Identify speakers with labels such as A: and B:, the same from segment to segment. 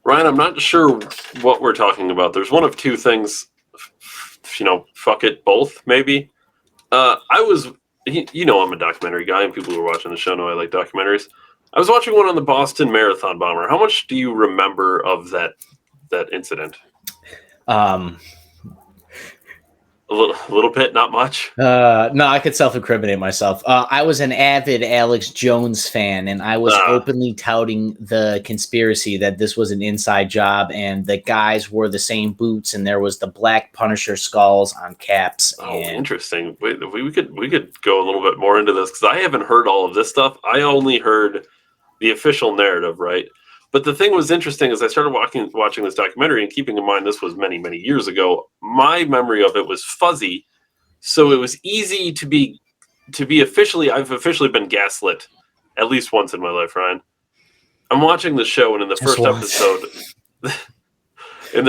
A: Ryan, I'm not sure what we're talking about. There's one of two things. Fuck it, both maybe. I was, I'm a documentary guy, and people who are watching the show know I like documentaries. I was watching one on the Boston Marathon bomber. How much do you remember of that incident? A little bit, not much.
B: No, I could self-incriminate myself. I was an avid Alex Jones fan, and I was openly touting the conspiracy that this was an inside job, and the guys wore the same boots, and there was the black Punisher skulls on caps.
A: Oh, interesting. Wait, we could go a little bit more into this because I haven't heard all of this stuff. I only heard the official narrative, right? But the thing was interesting is I started watching this documentary, and keeping in mind this was many, many years ago, my memory of it was fuzzy. So it was easy to be officially, I've officially been gaslit at least once in my life, Ryan. I'm watching the show, and in the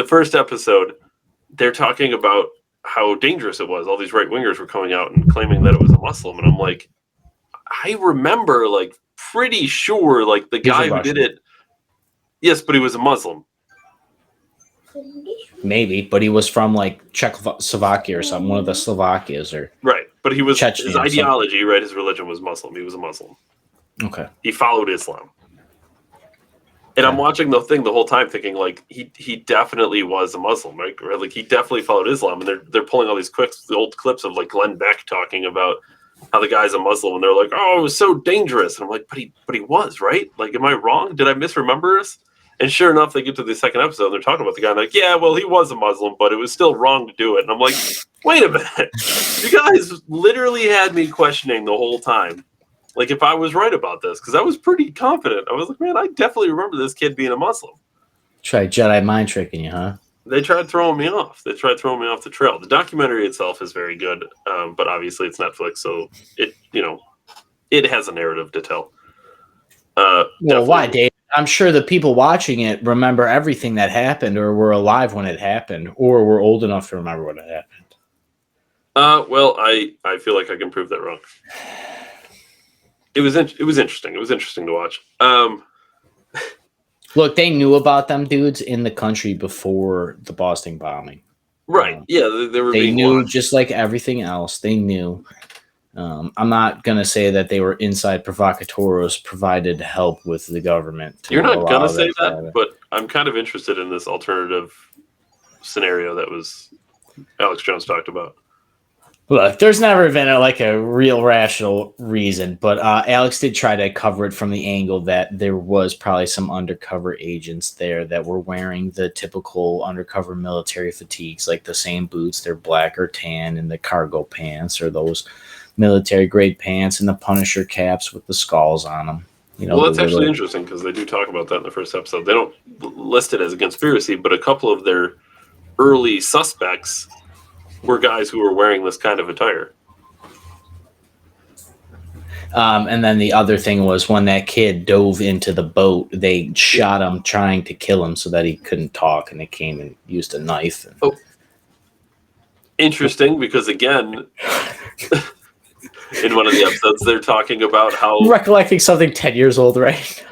A: first episode, they're talking about how dangerous it was. All these right-wingers were coming out and claiming that it was a Muslim. And I'm like, I remember, like, pretty sure, like, the guy who did it. Yes, but he was a Muslim.
B: Maybe, but he was from like Czechoslovakia or something, one of the Slovakias or
A: right. But he was
B: Chechnya
A: his ideology, right? His religion was Muslim. He was a Muslim.
B: Okay.
A: He followed Islam. And I'm watching the thing the whole time, thinking like he definitely was a Muslim, right? Or, like he definitely followed Islam, and they're pulling all these old clips of like Glenn Beck talking about how the guy's a Muslim, and they're like, "Oh, it was so dangerous," and I'm like, "But he was, right? Like, am I wrong? Did I misremember this?" And sure enough, they get to the second episode, and they're talking about the guy, and like, "Yeah, well, he was a Muslim, but it was still wrong to do it." And I'm like, "Wait a minute, you guys literally had me questioning the whole time, like if I was right about this, because I was pretty confident. I was like, man, I definitely remember this kid being a Muslim."
B: Try Jedi mind tricking you, huh?
A: They tried throwing me off. They tried throwing me off the trail. The documentary itself is very good, but obviously it's Netflix, so it has a narrative to tell.
B: Well, why, Dave? I'm sure the people watching it remember everything that happened, or were alive when it happened, or were old enough to remember what happened.
A: Well, I feel like I can prove that wrong. It was interesting. It was interesting to watch.
B: Look, they knew about them dudes in the country before the Boston bombing.
A: Right. Yeah,
B: they knew watched. Just like everything else. They knew. I'm not going to say that they were inside provocateurs provided help with the government.
A: You're not going to say that, but I'm kind of interested in this alternative scenario that was Alex Jones talked about.
B: Look, there's never been a real rational reason, but Alex did try to cover it from the angle that there was probably some undercover agents there that were wearing the typical undercover military fatigues, like the same boots, they're black or tan, and the cargo pants, or those military grade pants and the Punisher caps with the skulls on them.
A: Well, that's actually interesting because they do talk about that in the first episode. They don't list it as a conspiracy, but a couple of their early suspects were guys who were wearing this kind of attire.
B: And then the other thing was when that kid dove into the boat, they shot him trying to kill him so that he couldn't talk, and they came and used a knife.
A: Interesting, because again, in one of the episodes, they're talking about how...
B: I'm recollecting something 10 years old, right?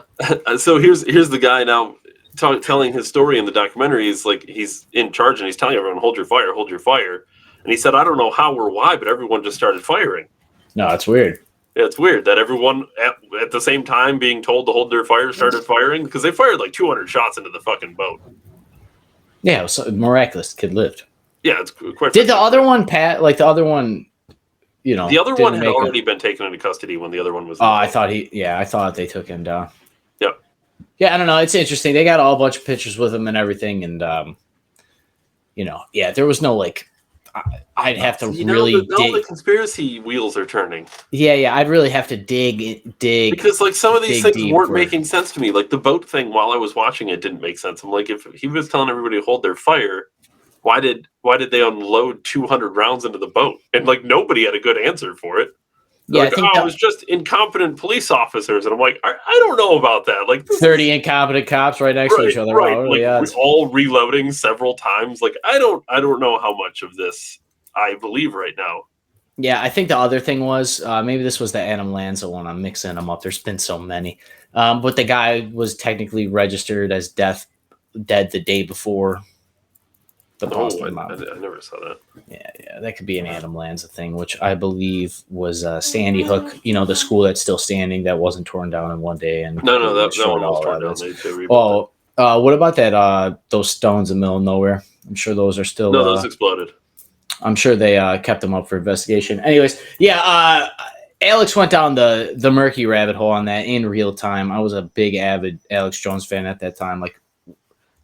A: So here's the guy now telling his story in the documentary. He's like, he's in charge, and he's telling everyone, hold your fire, hold your fire. And he said, I don't know how or why, but everyone just started firing.
B: No, it's weird.
A: Yeah, it's weird that everyone at the same time being told to hold their fire started firing, because they fired like 200 shots into the fucking boat.
B: Yeah, it was miraculous. The kid lived.
A: Yeah, it's quite...
B: Did the other one, Pat, like the other one...
A: the other one had already been taken into custody when the other one was...
B: I thought they took him down.
A: Yep.
B: Yeah, I don't know. It's interesting. They got all a bunch of pictures with him and everything. And, there was no, I'd have to really dig.
A: All the conspiracy wheels are turning.
B: Yeah, I'd really have to dig.
A: Because, some of these things weren't making sense to me. Like, the boat thing, while I was watching it, didn't make sense. I'm like, if he was telling everybody to hold their fire... Why did they unload 200 rounds into the boat? And nobody had a good answer for it.
B: Yeah,
A: it was just incompetent police officers, and I'm like, I don't know about that.
B: 30 incompetent cops right next to each other.
A: Right, all reloading several times. I don't know how much of this I believe right now.
B: Yeah, I think the other thing was maybe this was the Adam Lanza one. I'm mixing them up. There's been so many, but the guy was technically registered as death dead the day before the
A: Oh,
B: Boston
A: I
B: Mountain.
A: never saw that.
B: Yeah, that could be an Adam Lanza thing, which I believe was Sandy Hook. The school that's still standing that wasn't torn down in one day and
A: No, that
B: destroyed
A: one was
B: all
A: torn down.
B: evidence.
A: They rebuilt
B: Well, what about that? Those stones in the middle of nowhere. I'm sure those are
A: it.
B: still.
A: No, those exploded.
B: I'm sure they kept them up for investigation. Anyways, yeah. Alex went down the murky rabbit hole on that in real time. I was a big avid Alex Jones fan at that time.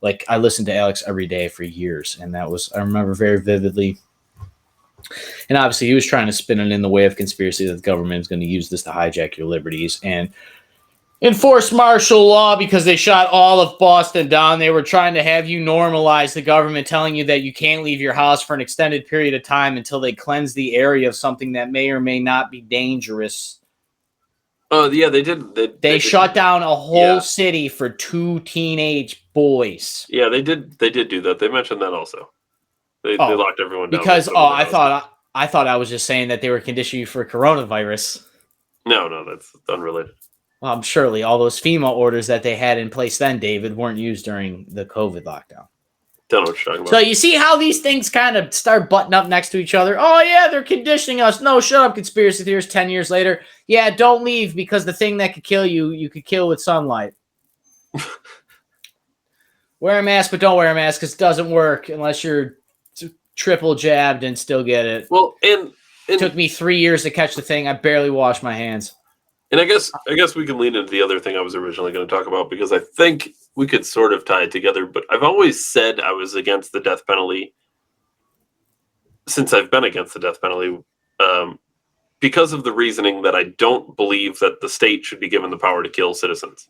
B: Like I listened to Alex every day for years, and I remember very vividly. And obviously, he was trying to spin it in the way of conspiracy that the government is going to use this to hijack your liberties and enforce martial law because they shot all of Boston down. They were trying to have you normalize the government telling you that you can't leave your house for an extended period of time until they cleanse the area of something that may or may not be dangerous.
A: Yeah, they did.
B: They shut down a whole city for 2 teenage boys.
A: Yeah, they did. They did do that. They mentioned that also. They locked everyone down
B: because I thought I was just saying that they were conditioning you for coronavirus.
A: No, that's unrelated.
B: Surely all those FEMA orders that they had in place then, David, weren't used during the COVID lockdown.
A: Don't know what you're talking about.
B: So you see how these things kind of start butting up next to each other? Oh, yeah, they're conditioning us. No, shut up, conspiracy theorists 10 years later. Yeah, don't leave because the thing that could kill you, you could kill with sunlight. Wear a mask, but don't wear a mask because it doesn't work unless you're triple jabbed and still get it.
A: Well, and
B: it took me 3 years to catch the thing. I barely washed my hands.
A: And I guess we can lean into the other thing I was originally going to talk about because I think we could sort of tie it together. But I've always said I was against the death penalty since I've been against the death penalty because of the reasoning that I don't believe that the state should be given the power to kill citizens,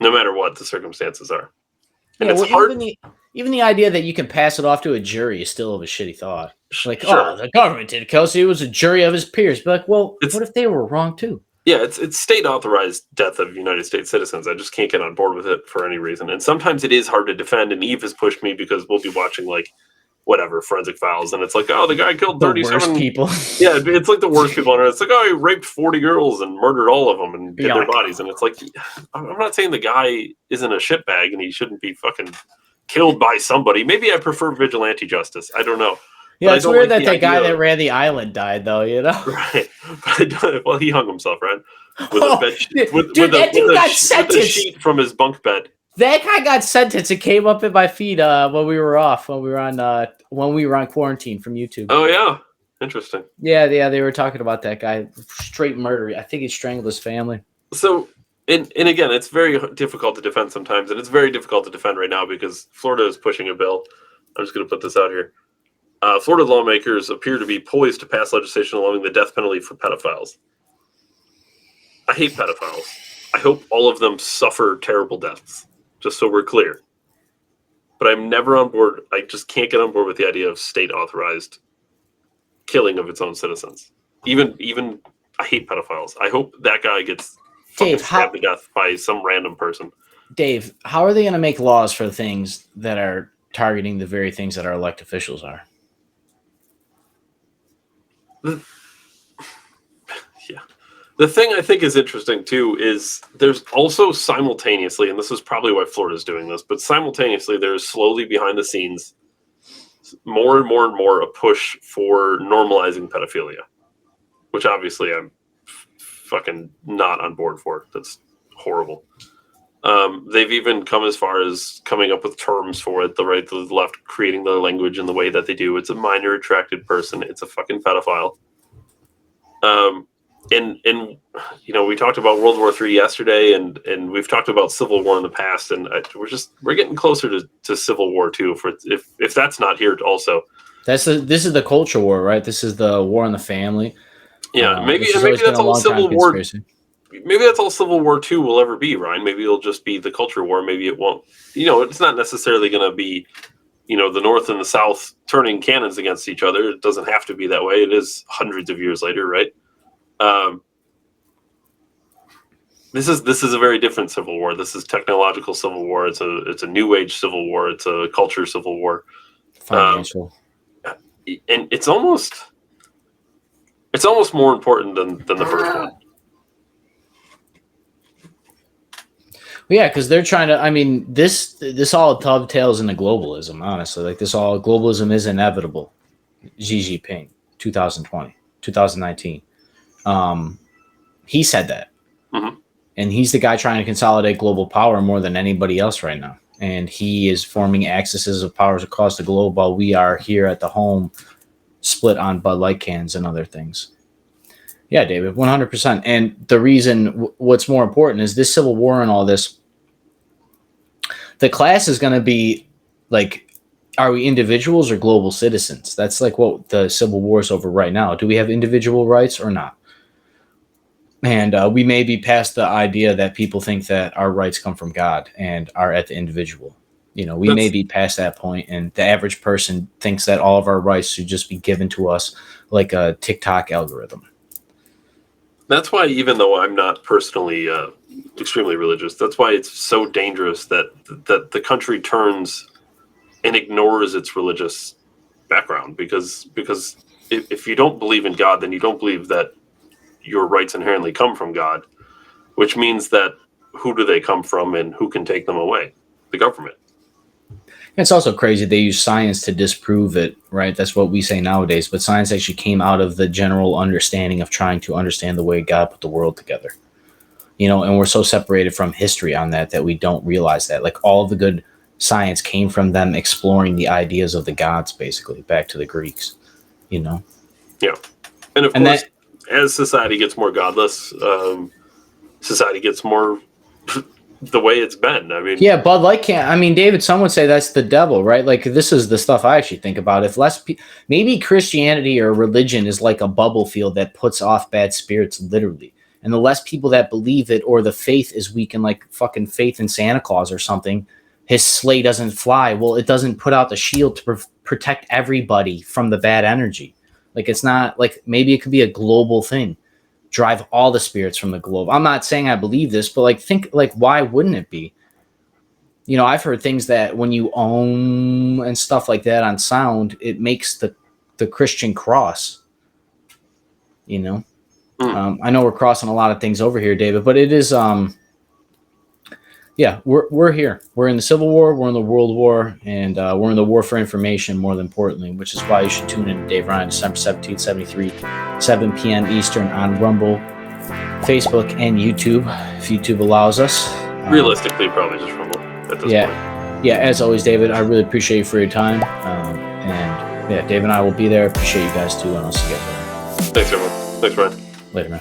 A: no matter what the circumstances are. And it's hard.
B: Even the idea that you can pass it off to a jury is still a shitty thought. Like,
A: sure.
B: The government did, Kelsey. It was a jury of his peers. But like, well, what if they were wrong too?
A: Yeah, it's state-authorized death of United States citizens. I just can't get on board with it for any reason. And sometimes it is hard to defend. And Eve has pushed me because we'll be watching Forensic Files, and it's like, oh, the guy killed 37
B: people.
A: Yeah, it's like the worst people on earth. It's like, oh, he raped 40 girls and murdered all of them and hid their bodies. And it's like, I'm not saying the guy isn't a shitbag and he shouldn't be fucking killed by somebody. Maybe I prefer vigilante justice. I don't know.
B: Yeah, it's weird that the guy that ran the island died, though, you know?
A: Right. Well, he hung himself, right? With a bed sheet. With a sheet from his bunk bed.
B: That guy got sentenced. It came up in my feed when we were off, when we were on quarantine from YouTube.
A: Oh, yeah. Interesting.
B: Yeah, they were talking about that guy. Straight murder. I think he strangled his family.
A: So... And again, it's very difficult to defend sometimes, and it's very difficult to defend right now because Florida is pushing a bill. I'm just going to put this out here. Florida lawmakers appear to be poised to pass legislation allowing the death penalty for pedophiles. I hate pedophiles. I hope all of them suffer terrible deaths, just so we're clear. But I'm never on board. I just can't get on board with the idea of state-authorized killing of its own citizens. Even I hate pedophiles. I hope that guy gets... stabbed to death by some random person.
B: Dave, how are they going to make laws for things that are targeting the very things that our elected officials are?
A: The thing I think is interesting, too, is there's also simultaneously, and this is probably why Florida's doing this, but simultaneously there's slowly behind the scenes more and more and more a push for normalizing pedophilia, which obviously I'm fucking not on board for. That's horrible. They've even come as far as coming up with terms for it. The right, the left, creating the language in the way that they do. It's a minor attracted person. It's a fucking pedophile. And we talked about World War III yesterday, and we've talked about Civil War in the past, and we're getting closer to Civil War too. If that's not here also. This
B: is the culture war, right? This is the war on the family.
A: Yeah, maybe that's all Civil War. Maybe that's all Civil War II will ever be, Ryan. Maybe it'll just be the culture war. Maybe it won't. It's not necessarily going to be, the North and the South turning cannons against each other. It doesn't have to be that way. It is hundreds of years later, right? This is a very different Civil War. This is technological Civil War. It's a new age Civil War. It's a culture Civil War.
B: Financial.
A: And it's almost more important than the first one.
B: Yeah, because they're trying to. I mean, this all dovetails into globalism. Honestly, like this all globalism is inevitable. Xi Jinping, 2020, 2019. He said that,
A: Mhm.
B: and he's the guy trying to consolidate global power more than anybody else right now. And he is forming axes of powers across the globe while we are here at the home, split on Bud Light cans and other things. Yeah, David, 100%. And the reason, what's more important is this civil war and all this. The class is going to be like, are we individuals or global citizens? That's like what the civil war is over right now. Do we have individual rights or not? And we may be past the idea that people think that our rights come from God and are at the individual. You know, we may be past that point, and the average person thinks that all of our rights should just be given to us like a TikTok algorithm.
A: That's why, even though I'm not personally extremely religious, that's why it's so dangerous that the country turns and ignores its religious background. Because if you don't believe in God, then you don't believe that your rights inherently come from God, which means that who do they come from and who can take them away? The government.
B: It's also crazy they use science to disprove it, right? That's what we say nowadays, but science actually came out of the general understanding of trying to understand the way God put the world together. You know, and we're so separated from history on that we don't realize that. Like all of the good science came from them exploring the ideas of the gods, basically, back to the Greeks, you know?
A: Yeah. And of course, as society gets more godless, society gets more the way it's been. I mean,
B: yeah, Bud Light can't. I mean, David, some would say that's the devil, right? Like this is the stuff I actually think about. If maybe Christianity or religion is like a bubble field that puts off bad spirits, literally. And the less people that believe it, or the faith is weak, and like fucking faith in Santa Claus or something, his sleigh doesn't fly. Well, it doesn't put out the shield to protect everybody from the bad energy. Like it's not like maybe it could be a global thing. Drive all the spirits from the globe. I'm not saying I believe this, but like think like why wouldn't it be? You know, I've heard things that when you own and stuff like that on sound, it makes the Christian cross. You know, I know we're crossing a lot of things over here, David, but it is yeah, we're here. We're in the Civil War, we're in the World War, and we're in the war for information more than importantly, which is why you should tune in to Dave Ryan, December 17th, 73, 7 p.m. Eastern on Rumble, Facebook, and YouTube, if YouTube allows us.
A: Realistically, probably just Rumble at this point.
B: Yeah, as always, David, I really appreciate you for your time. And yeah, Dave and I will be there. Appreciate you guys too, and I'll see you guys later.
A: Thanks, everyone. Thanks, Ryan.
B: Later, man.